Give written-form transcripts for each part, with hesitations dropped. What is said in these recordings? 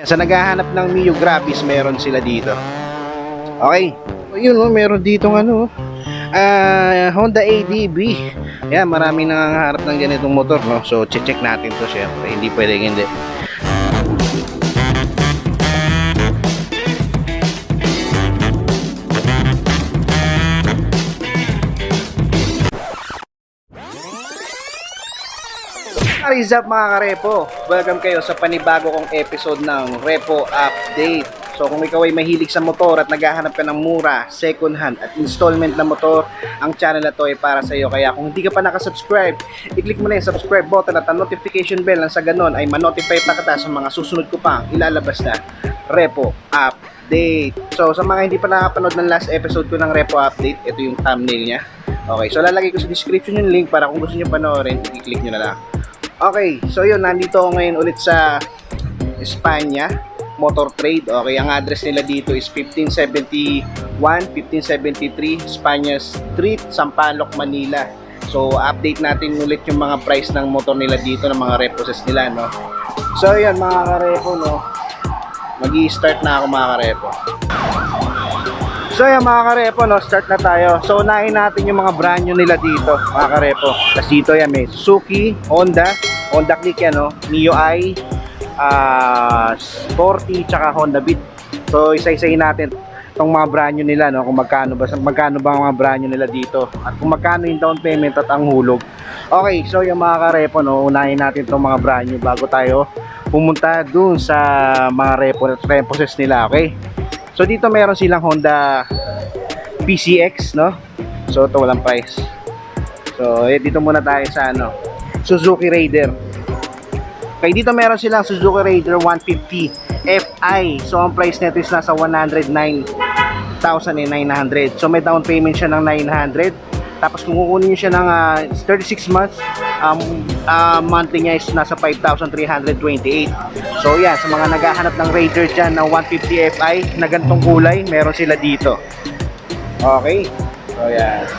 Sa naghahanap ng Mio Gravis, meron sila dito. Okay. Yun, meron ditong Honda ADV. Yan, marami nangangarap ng ganitong motor, no? So, check natin to, syempre. Hindi pwedeng hindi. What is up mga karepo? Welcome kayo sa panibago kong episode ng Repo Update. So kung ikaw ay mahilig sa motor at naghahanap ka ng mura, second hand at installment na motor, ang channel na to ay para sa iyo. Kaya kung hindi ka pa nakasubscribe, i-click mo na yung subscribe button at ang notification bell nang sa ganon ay ma-notify pa kita sa mga susunod ko pang ilalabas na Repo Update. So sa mga hindi pa nakapanood ng last episode ko ng Repo Update, ito yung thumbnail niya. Okay, so lalagay ko sa description yung link para kung gusto nyo panoorin, i-click nyo na lang. Okay, so yun, nandito ako ngayon ulit sa Espanya Motor Trade. Okay, ang address nila dito is 1571, 1573 Espanya Street, Sampaloc, Manila. So, update natin ulit yung mga price ng motor nila dito, ng mga reposes nila, no? So, yun, mga karepo, no? Mag-i-start na ako, mga karepo. So, yun, mga karepo, no? Start na tayo. So, unahin natin yung mga brand new nila dito, mga karepo. Tapos dito, yan, may Suzuki, Honda Click yan, no? Mio I, Sporty, tsaka Honda Beat. So isa-isahin natin itong mga brand new nila, no? Kung magkano ba ang mga brand new nila dito at kung magkano yung down payment at ang hulog. Okay, so yung mga karepo, no, unahin natin itong mga brand new bago tayo pumunta dun sa mga reposes nila. Okay, so dito meron silang Honda PCX, no? So ito walang price. So dito muna tayo sa Suzuki Raider. Okay, dito meron silang Suzuki Raider 150 Fi. So ang price nito is nasa 109,900. So may down payment siya ng 900. Tapos kung kukunin niyo siya ng 36 months, monthly niya is nasa 5,328. So yan, sa mga naghahanap ng Raider dyan na 150 Fi na ganitong kulay, meron sila dito. Okay, so yan.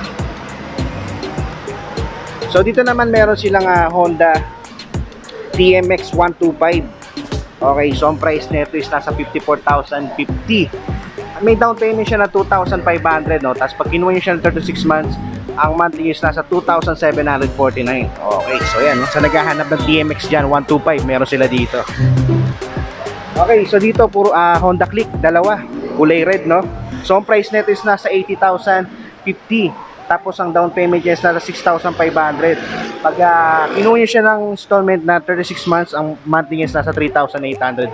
So dito naman meron silang Honda TMX 125. Okay, so ang price nito is nasa 54,050. May down payment siya na 2,500, no? Tapos pag kinuha niyo siya ng 36 months, ang monthly is nasa 2,749. Okay, so yan, no? Sa naghahanap ng TMX dyan 125, meron sila dito. Okay, so dito puro Honda Click, dalawa, kulay red, no? So ang price nito is nasa 80,050. Tapos ang down payment niya is nasa 6,500. Pag kinuha niyo siya ng installment na 36 months, ang monthly niya is nasa 3,820.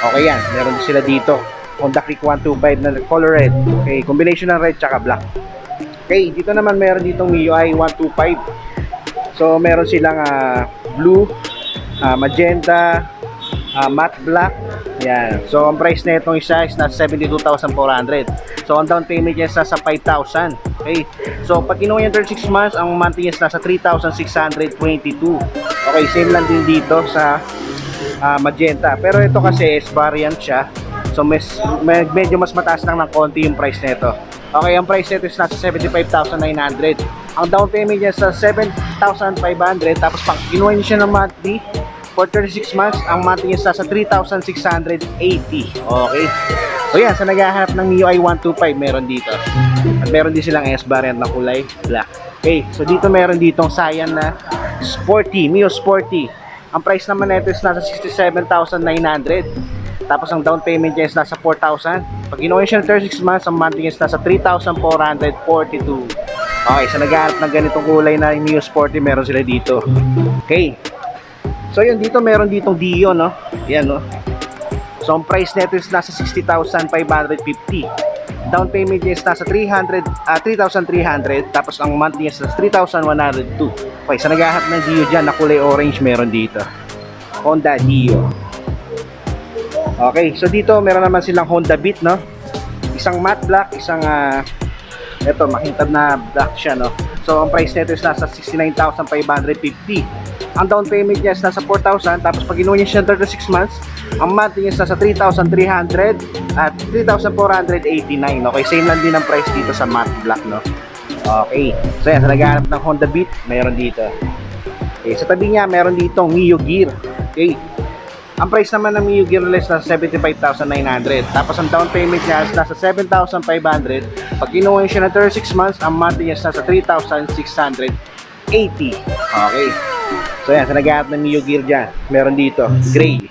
Okay yan, meron sila dito Honda Click 125 na color red. Okay, combination ng red tsaka black. Okay, dito naman meron ditong Mio I 125. So meron silang blue, magenta, matte black. Yan. So ang price na itong isa is nasa 72,400. So ang down payment niya is nasa 5,000. Okay. So pag kinuha niya 36 months, ang monthly is nasa 3,622. Okay, same lang din dito sa magenta. Pero ito kasi is variant siya. So medyo mas mataas lang ng konti yung price nito. Okay, ang price nito is nasa 75,900. Ang down payment niya is sa 7,500. Tapos pag kinuha niya siya ng monthly for 36 months, ang monthly niya is nasa 3,680. Okay. So yan, sa naghahanap ng Mio I 125, meron dito. At meron din silang S variant na kulay black. Okay, so dito meron ditong Scion na Sporty, Mio Sporty. Ang price naman nito is nasa 67,900. Tapos ang down payment niya is nasa 4,000. Pag ginawa siya ng 36 months, ang monthly niya is nasa 3,442. Okay, sa naghahanap ng ganitong kulay na Mio Sporty, meron sila dito. Okay. So yun, dito meron ditong Dio, no? Yan, no? So ang price nito is nasa 60,550. Down payment niya is nasa 3,300. Tapos ang monthly niya is nasa 3,102. Okay, sa naghahanap ng Dio dyan na kulay orange, meron dito Honda Dio. Okay, so dito meron naman silang Honda Beat, no? Isang matte black, isang ito, makintab na black siya, no? So ang price nito is nasa 69,550. Ang down payment niya is nasa 4,000. Tapos pag inuha niya siya 36 months, ang monthly niya is nasa 3,300 at 3,489. Okay, same lang din ang price dito sa matte black, no? Okay, so yan, sa naghahanap ng Honda Beat, mayroon dito. Okay, sa tabi niya, meron ditong Mio Gear. Okay, Ang price naman ng Mio Gear less nasa 75,900. Tapos ang down payment niya is nasa 7,500. Pag kinuha niyo siya na 36 months, ang monthly niya is nasa 3,680. Okay. So yan, sa nag-aap ng Mio Gear dyan, meron dito, gray.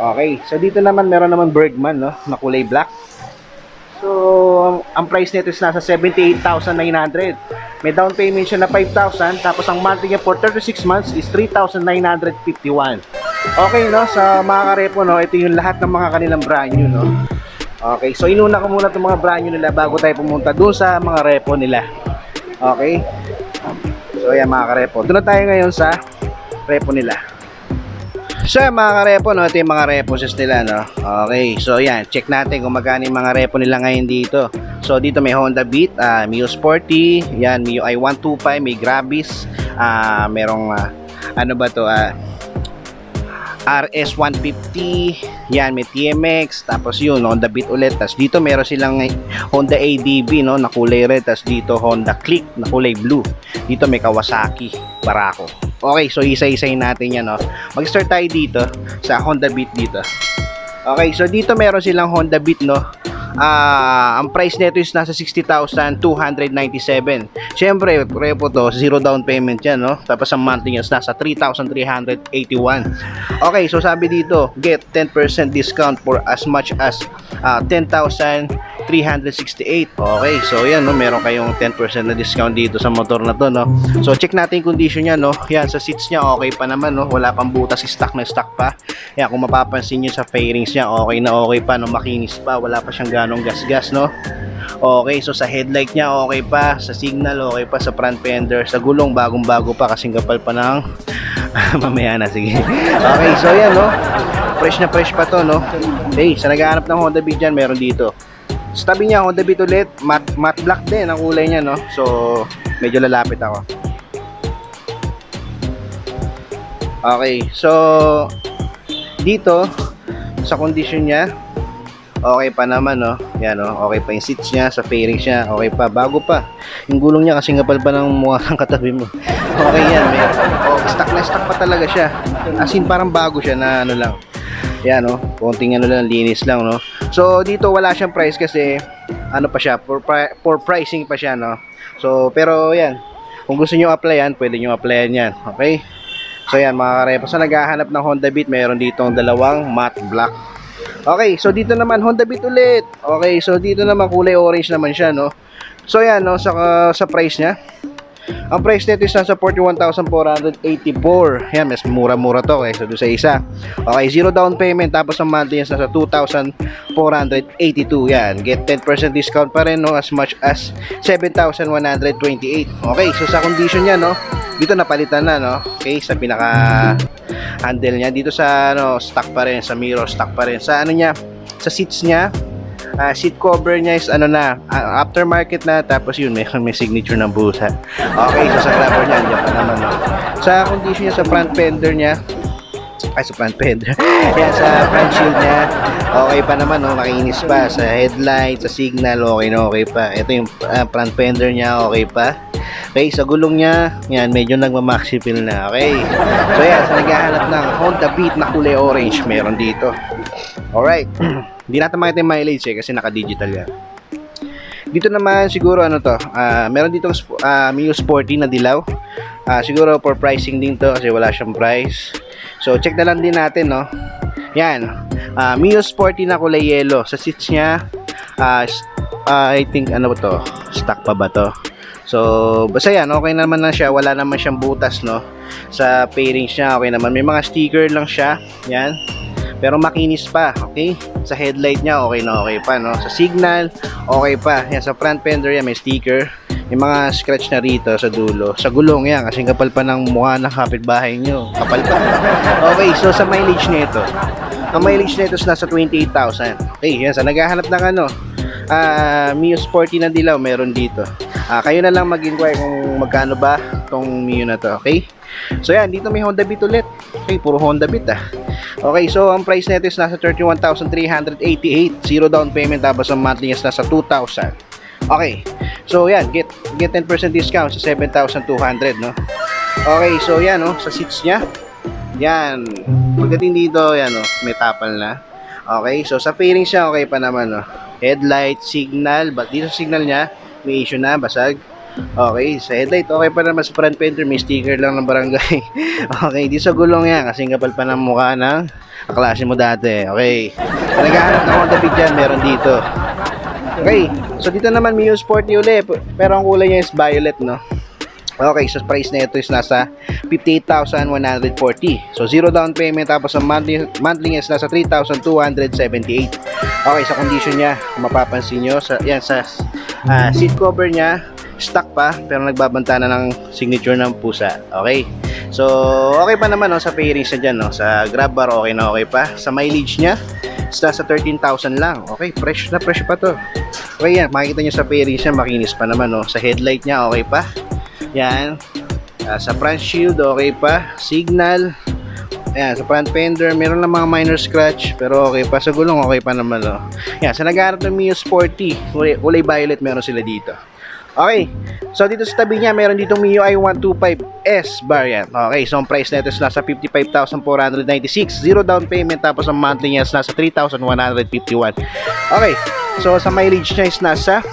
Okay. So dito naman, meron naman Bergman, no, na kulay black. So, ang price nito is nasa 78,900. May down payment siya na 5,000. Tapos ang monthly niya for 36 months is 3,951. Okay, no? Sa mga karepo, no? Ito yung lahat ng mga kanilang brand new, no? Okay, so inuna ko muna itong mga brand new nila bago tayo pumunta doon sa mga repo nila. Okay? So, yan mga karepo. Doon na tayo ngayon sa repo nila. So yan mga karepo, no? Ito yung mga repos nila, no? Okay, so yan, check natin kung magkano yung mga repo nila ngayon dito. So dito may Honda Beat, Mio Sporty, yan, Mio i125, may Gravis, merong, ano ba to, RS150, yan, may TMX, tapos yun, Honda Beat ulit. Tapos dito meron silang Honda ADB, no, na kulay red. Tapos dito Honda Click na kulay blue. Dito may Kawasaki Barako. Okay, so isa-isahin natin yan, no. Mag-start tayo dito sa Honda Beat dito. Okay, so dito meron silang Honda Beat, no. Ang price nito is nasa 60,297. Syempre, repo to, zero down payment yan, no. Tapos ang monthly is nasa 3,381. Okay, so sabi dito, get 10% discount for as much as 10,368. Okay, so yan, no, meron kayong 10% na discount dito sa motor na to, no. So check natin yung condition niya, no. Yan, sa seats niya okay pa naman, no. Wala pang butas, stock na stock pa. Yan, kung mapapansin niyo sa fairings niya, okay na okay pa, no. Makinis pa, wala pa siyang ganong gas-gas, no. Okay, so sa headlight niya okay pa, sa signal okay pa, sa front fender, sa gulong bagong-bago pa, kasing kapal pa ng mamaya na, sige. Okay, so yan, no. Fresh na fresh pa to, no. Okay, sa naghahanap ng Honda Beat dyan, meron dito. Sa tabi niya, Honda Beat ulit, matte black din ang kulay niya, no. So, medyo lalapit ako. Okay, so dito sa condition niya, okay pa naman, no. Yan, no. Okay pa yung seats niya, sa fairings niya, okay pa, bago pa. Yung gulong niya kasi kapal pa ng mukha ng katabi mo. Okay yan, may stock na stock pa talaga siya. As in parang bago siya na ano lang. Yan, no. Konting ano lang, linis lang, no. So dito wala siyang price kasi ano pa siya, for pricing pa siya, no. So pero yan, kung gusto niyo applyan, pwede niyo applyan yan. Okay? So yan mga karepo, sa naghahanap ng Honda Beat, mayroon ditong dalawang matte black. Okay, so dito naman Honda Beat ulit. Okay, so dito naman kulay orange naman siya, no. So yan, no, sa price niya. Ang price nito is nasa 41,484. Yan, mas mura-mura to kaysa doon sa isa. Okay, zero down payment, tapos ang monthly is nasa 2,482. Yan, get 10% discount pa rin, no, as much as 7,128. Okay, so sa condition niya, no, dito napalitan na, no. Okay, sa pinaka handle niya, dito sa ano, stock pa rin, sa mirror stock pa rin. Sa ano niya, sa seats niya, seat cover niya is ano na, aftermarket na, tapos yun, may signature ng busa. Okay, so sa grabber niya, andyan pa naman, no. Sa condition niya, sa front fender niya, sa front fender, yan, sa front shield niya, okay pa naman, no, makinis pa. Sa headlight, sa signal, okay na okay pa. Ito yung front fender niya, okay pa. Okay, sa gulong niya, yan, medyo nagmamaxi feel na. Okay, so yan, sa naghahanap ng Honda Beat na kulay orange, meron dito. Alright, hindi natin makita yung mileage kasi naka-digital yan. Dito naman siguro ano to, meron ditong Mio Sporty na dilaw. Siguro for pricing din to kasi wala siyang price. So check na lang din natin, no. Yan, Mio Sporty na kulay yellow. Sa seats niya, I think ano ba to, stock pa ba to? So basta yan, okay naman na siya, wala naman siyang butas, no. Sa fairings niya okay naman, may mga sticker lang siya, yan, pero makinis pa. Okay, sa headlight niya okay na okay pa, no. Sa signal okay pa, yan, sa front fender yan may sticker, may mga scratch na rito sa dulo. Sa gulong yan, kasi kapal pa ng mukha ng kapitbahay nyo, kapal pa. Okay, so sa mileage nito, ang mileage nito is nasa 28,000. Okay, yan, sa naghahanap ng ano, Mio Sporty na dilaw, meron dito. Kayo na lang mag-inquire kung magkano ba tong Mio na to. Okay, so yan, dito may Honda Beat ulit. Okay, puro Honda Beat, Okay, so ang price nito is nasa 31,388. Zero down payment, tapos ang monthly is nasa 2,000. Okay, so yan, get 10% discount sa 7,200, no. Okay, so yan, no, sa seats niya, Yan. Pagdating dito, yan oh, may tapal na. Okay, so sa fairing siya, okay pa naman oh. Headlight, signal, but dito sa signal niya, may issue na, basag. Okay, sa headlight, okay pa naman sa front fender, may sticker lang ng barangay. Okay, di sa gulong yan, kasi kapal pa ng mukha ng kaklase mo dati. Okay, naghahanap ng Honda Beat dyan, meron dito. Okay, so dito naman Mio Sporty ulit, pero ang kulay niya is violet, no? Okay, so price na ito is nasa 58,140. So zero down payment, tapos ang monthly is nasa 3,278. Okay, sa condition niya, kung mapapansin nyo, yan sa seat cover niya, stock pa, pero nagbabanta na ng signature ng pusa. Okay, so okay pa naman no, sa fairings niya dyan, no? Sa grab bar, okay na okay pa. Sa mileage niya, is nasa 13,000 lang. Okay, fresh na fresh pa to. Okay, yan, makikita nyo sa fairings niya, makinis pa naman. No? Sa headlight niya, okay pa. Yan, sa front shield, okay pa. Signal, ayan, sa front fender, meron lang mga minor scratch, pero okay pa. Sa gulong, okay pa naman. No? Yan, sa nag-aarap ng Mio Sporty, kulay violet, meron sila dito. Okay, so dito sa tabi niya, meron ditong Mio i125S variant. Okay, so ang price nito is nasa 55,496. Zero down payment, tapos ang monthly niya is nasa 3,151. Okay, so sa mileage niya is nasa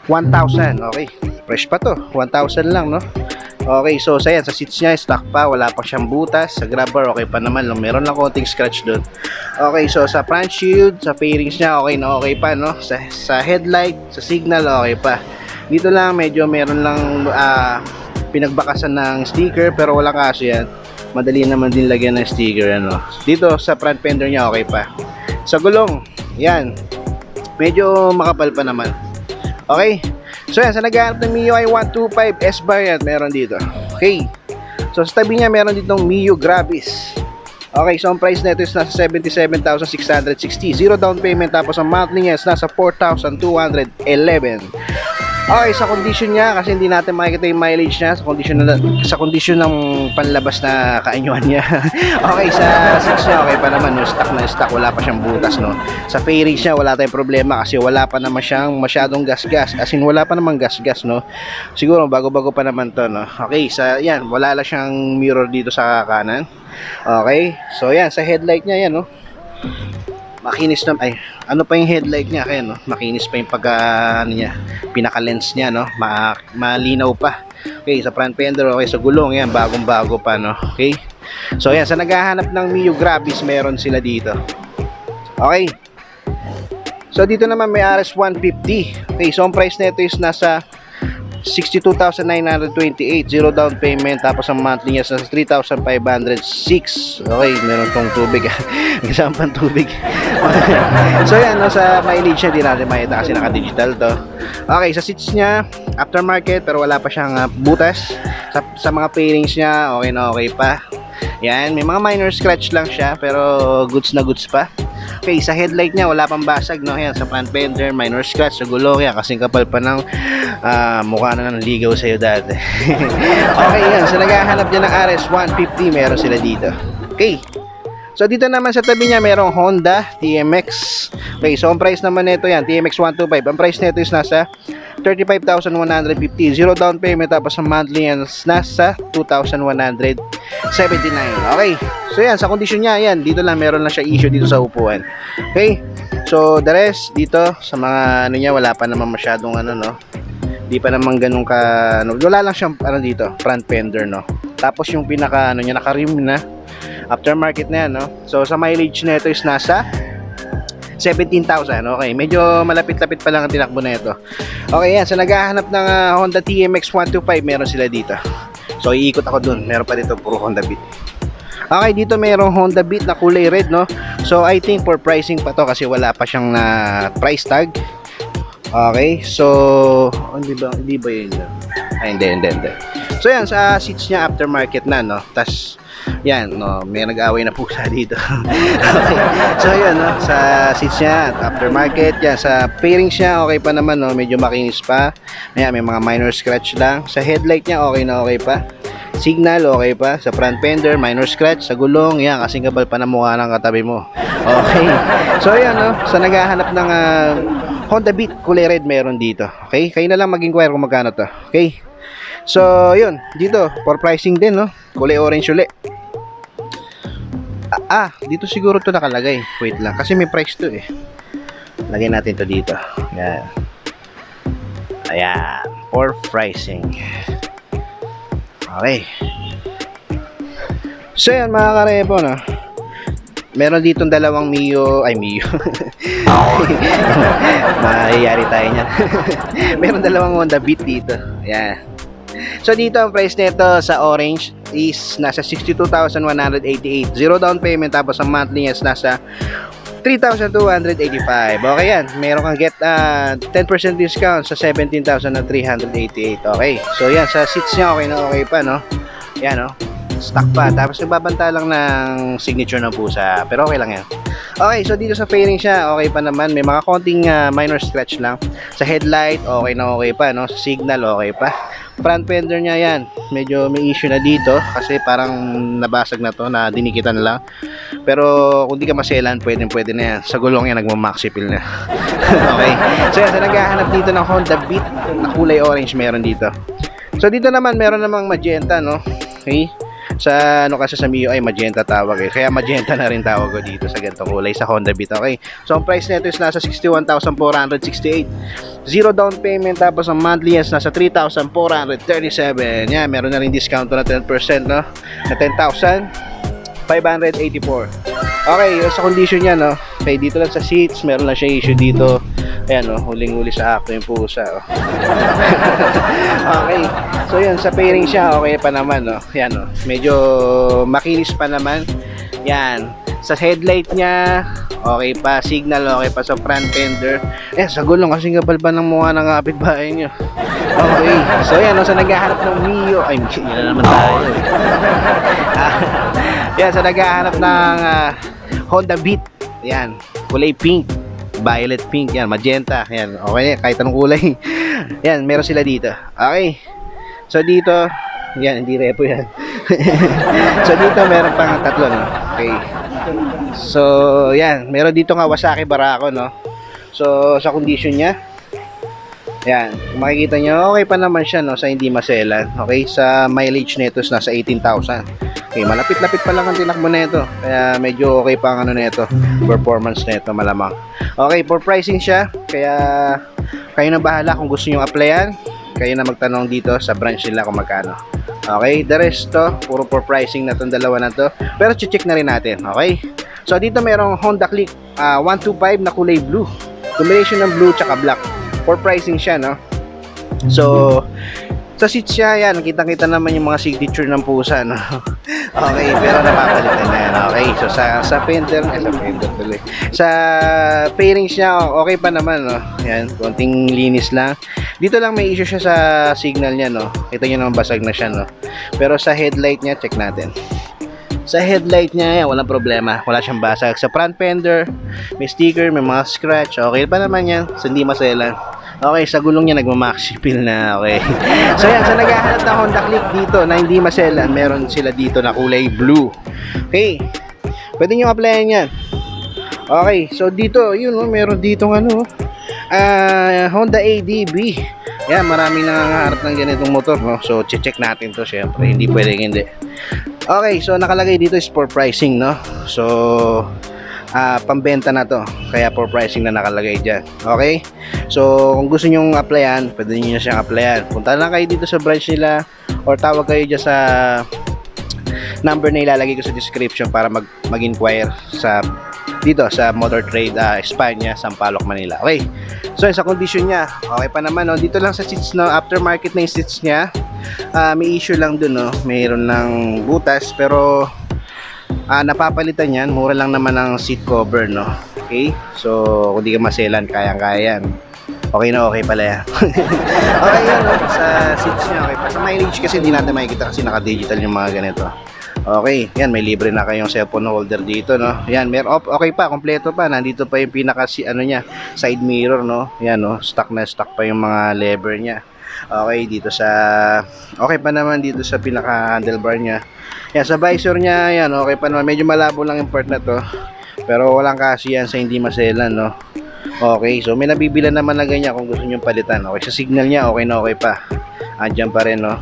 1,000. Okay, fresh pa to, 1,000 lang, no? Okay, so sa seats niya, stock pa, wala pa siyang butas. Sa grab bar, okay pa naman, meron lang konting scratch doon. Okay, so sa front shield, sa fairings niya, okay na okay pa, no? Sa headlight, sa signal, okay pa. Dito lang, medyo meron lang pinagbakasan ng sticker, pero walang kaso yan. Madali naman din lagyan ng sticker, ano? Dito, sa front fender niya, okay pa. Sa gulong, yan, medyo makapal pa naman. Okay, so yan, sa naghahanap ng Mio i125S variant, meron dito. Okay, so sa tabi niya, meron ditong Mio Gravis. Okay, so ang price nito is nasa 77,660. Zero down payment, tapos ang monthly niya is nasa 4,211. Okay, sa condition niya, kasi hindi natin makikita yung mileage niya, sa condition ng panlabas na kaanyuan niya. Okay, sa seats niya, okay pa naman, no? Stock na stock, wala pa siyang butas, no? Sa fairings niya, wala tayong problema kasi wala pa naman siyang masyadong gas-gas, as in wala pa naman gas-gas, no? Siguro bago-bago pa naman to, no? Okay, yan, wala lang siyang mirror dito sa kanan. Okay, so yan, sa headlight niya, yan, no? Makinis na, ay, ano pa yung headlight niya, kaya, no? Makinis pa yung ano niya, pinaka-lens niya, no? Malinaw pa. Okay, sa front fender, okay, sa gulong, yan, bagong-bago pa, no? Okay, so yan, sa naghahanap ng Mio Gravis, meron sila dito. Okay, so dito naman may RS150. Okay, so ang price nito is nasa 62,928. Zero down payment, tapos ang monthly niya sa 3,506. Okay, meron tong tubig. Isang pang tubig. So yan, no, sa mileage niya di natin makita kasi naka-digital to. Okay, sa seats niya, aftermarket, pero wala pa siyang butas. Sa mga fairings niya, okay na okay pa. Yan, may mga minor scratch lang siya, pero goods na goods pa. Okay, sa headlight niya, wala pang basag, no? Yan, sa front fender, minor scratch. Sa gulong, yan, kasing kapal pa ng mukha na ng ligaw sa'yo dati. Okay, yan. So, naghahanap niya ng RS150, meron sila dito. Okay. So, dito naman sa tabi niya, merong Honda TMX. Okay, so, ang price naman nito, yan, TMX 125. Ang price nito is nasa 35,150. Zero down payment, tapos ang monthly yan nasa 2,179. Okay, so yan, sa condition niya, yan, dito lang meron lang siya issue dito sa upuan. Okay, so the rest dito sa mga ano niya, wala pa naman masyadong ano, no, di pa naman ganun ka, ano, wala lang siyang ano dito, front fender, no. Tapos yung pinaka ano niya, naka rim na aftermarket na yan, no. So sa mileage na ito is nasa 17,000. Okay, medyo malapit-lapit pa lang ang tinakbo na ito. Okay, yan, so naghahanap ng Honda TMX 125, meron sila dito. So iikot ako dun, meron pa dito puro Honda Beat. Okay, dito merong Honda Beat na kulay red, no. So I think for pricing pa to kasi wala pa siyang price tag. Okay, so hindi ba yun? Ay, hindi. So yan, sa seats niya aftermarket na, no. Tas yan, no, may nag-away na pusa dito. Okay. So yan, no, sa seats niya aftermarket, yan, sa fairings niya okay pa naman, no, medyo makinis pa. Ayan, may mga minor scratch lang. Sa headlight niya okay na okay pa. Signal okay pa. Sa front fender minor scratch. Sa gulong, yan, kasing kapal pa ng mukha ng katabi mo. Okay. So yan, no, sa naghahanap ng Honda Beat kulay red, meron dito. Okay, kayo na lang mag-inquire kung magkano to. Okay, so yun, dito for pricing din, no, kulay orange ulit. Dito siguro to nakalagay. Wait lang, kasi may price to eh. Lagyan natin to dito. Yan. Ayan. For pricing. Okay. So yan mga karepo, no? Meron ditong dalawang Mio. Mayayari tayo niyan. Meron dalawang Honda Beat dito. Ayan. So dito ang price nito sa orange is nasa 62,188. Zero down payment, tapos ang monthly is nasa 3,285. Okay yan. Meron kang get 10% discount sa 17,388. Okay. So yan, sa seats niya okay na okay pa, no? Yan, no? Stock pa. Tapos nagbabanta lang ng signature ng pusa. Pero okay lang yan. Okay, so dito sa fairing siya, okay pa naman. May mga konting minor scratch lang. Sa headlight, okay na okay pa, no? Sa signal, okay pa. Front fender niya yan, medyo may issue na dito kasi parang nabasag na to, na dinikitan lang. Pero kung di ka maselan, pwede na yan. Sa gulong yan, nagmamaxi fill na. Okay. So yan, sa naghahanap dito ng Honda Beat na kulay orange, meron dito. So dito naman, meron namang magenta, no? Okay. Sa ano kasi sa Mio ay magenta tawag eh. Kaya magenta na rin tawag ko dito sa ganitong kulay sa Honda Beat. Okay. So ang price nito is nasa 61,468. Zero down payment, tapos ang monthly is nasa 3,437. Yan, meron na rin discount na 10%, no? Na 10,584. Okay, sa condition niya, no? Okay, dito lang sa seats, meron lang siya issue dito. Ayan, no? Huling-huli sa akto yung pusa, oh. Okay. So yan, sa pairing siya, okay pa naman, no? Yan, no? Medyo makinis pa naman. Yan. Sa headlight niya, okay pa. Signal, okay pa. Sa front fender. Eh, sa gulong, kasi kapal pa ng mukha ng kapitbahay niyo. Okay. So yan, no? Sa naghahanap ng Mio, ay, yun na naman tayo. Yan, sa naghahanap ng Honda Beat. Yan. Kulay pink. Violet pink, yan, magenta, yan, okay, kahit anong kulay. Yan, meron sila dito. Okay. So dito, yan, hindi repo yan. So dito meron pang tatlo, no? Okay. So, yan, meron dito nga Kawasaki Barako, no? So, sa condition niya, yan, kung makikita nyo, okay pa naman siya, no? Sa hindi maselan. Okay, sa mileage nito nasa 18,000. Okay, malapit-lapit pa lang ang tinakbo nito. Kaya medyo okay pa ang ano nito, performance nito malamang. Okay, for pricing siya. Kaya kayo na bahala kung gusto niyo applyan. Kayo na magtanong dito sa branch nila kung magkano. Okay, the rest to, puro for pricing na tong dalawa na to. Pero check na rin natin, okay? So dito merong Honda Click 125 na kulay blue. Combination ng blue tsaka black. For pricing siya, no? So sa seats siya, yan, kitang-kita naman yung mga signature ng pusa, no? Okay, pero napapalitan na yan. Okay, so sa fender, tuloy. Sa fairings niya, okay pa naman, no? Yan, konting linis lang. Dito lang may issue siya sa signal niya, no? Kita nyo naman basag na siya, no? Pero sa headlight niya, check natin. Sa headlight niya, yan, walang problema. Wala siyang basag. Sa front fender, may sticker, may mga scratch. Okay pa naman yan. So, hindi maselan. Okay, sa gulong niya nagmamaxi fill na. Okay. So yan, sa naghahanap ng Honda Click dito na hindi maselan, meron sila dito na kulay blue. Okay. Pwede nyo applyan yan. Okay, so dito, yun, no, meron dito ano, Honda ADB. Yan, maraming nangangarap ng ganitong motor, no? So check natin to, syempre. Hindi pwedeng hindi. Okay, so nakalagay dito is for pricing, no? So pambenta na to, kaya for pricing na nakalagay dyan. Okay, so kung gusto nyong applyan, pwede nyo siyang applyan. Punta lang kayo dito sa branch nila or tawag kayo dyan sa number na ilalagay ko sa description para mag-inquire sa dito sa Motor Trade Espanya, Sampaloc, Manila. Okay, so sa condition niya, okay pa naman, no? Dito lang sa seats, no? Aftermarket na yung seats niya. May issue lang dun, no? Mayroon ng butas, pero napapalitan yan. Mura lang naman ang seat cover, no? Okay, so kung di ka maselan, kayang-kaya yan. Okay na okay pala yan. Okay yan, no? Sa seats niya, okay pa. Sa mileage kasi hindi natin makikita kasi naka-digital yung mga ganito. Okay, yan, may libre na kayong cellphone holder dito, no? Yan, okay pa, kompleto pa. Nandito pa yung pinaka ano niya, side mirror, no? Yan, no? Stock na stock pa yung mga lever niya. Okay, dito sa okay pa naman dito sa pinaka handlebar niya. Yan, sa visor niya, yan, okay pa naman. Medyo malabo lang yung part na to. Pero walang kasi yan sa hindi maselan, no? Okay, so may nabibilan naman na ganyan kung gusto nyo palitan. Okay, sa signal niya, okay na okay pa. Andyan pa rin, no?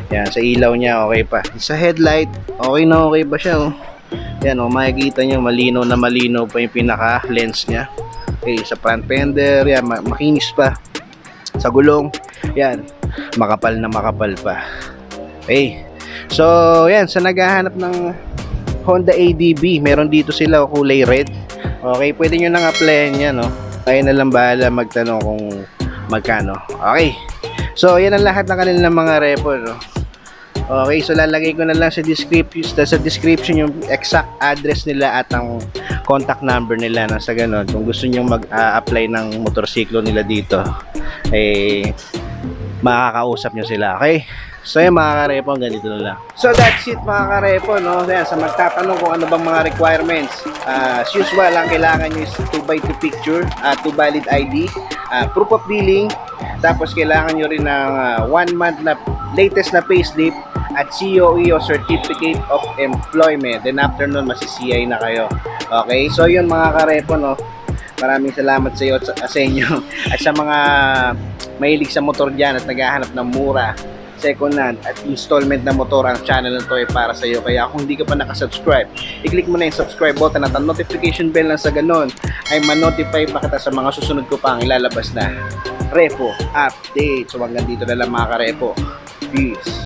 Yan, sa ilaw niya, okay pa. Sa headlight, okay na okay pa siya, oh. Yan o, makikita nyo malinaw na malinaw pa yung pinaka lens nya. Okay, sa front fender, yan, makinis pa. Sa gulong, yan, makapal na makapal pa. Okay, so yan, sa naghahanap ng Honda ADB, meron dito sila kulay red. Okay, pwede nyo nang applyan yan, no? Kayo na lang bahala magtanong kung magkano. Okay, so yan ang lahat ng kanilang mga repo, no? Okay, so lalagay ko na lang sa description yung exact address nila at ang contact number nila, na sa ganun kung gusto niyo mag-apply ng motorsiklo nila dito, eh makakausap nyo sila. Okay, so yung mga karepo, ganito na lang. So that's it mga karepo, no? Yan, sa magtatanong kung ano bang mga requirements, as usual, ang kailangan nyo is 2x2 picture, 2 valid ID, proof of billing, tapos kailangan nyo rin ng 1 month na latest na payslip at COE o Certificate of Employment. Then after nun, masi-CI na kayo. Okay, so yun mga karepo, no? Maraming salamat sa iyo at sa inyo at sa mga mahilig sa motor dyan at naghahanap ng mura, second hand at installment na motor. Ang channel na to ay para sa iyo. Kaya kung hindi ka pa nakasubscribe, i-click mo na yung subscribe button at ang notification bell na sa ganun ay ma-notify pa kita sa mga susunod ko pang ilalabas na repo update. So hanggang dito na lang mga karepo. Peace.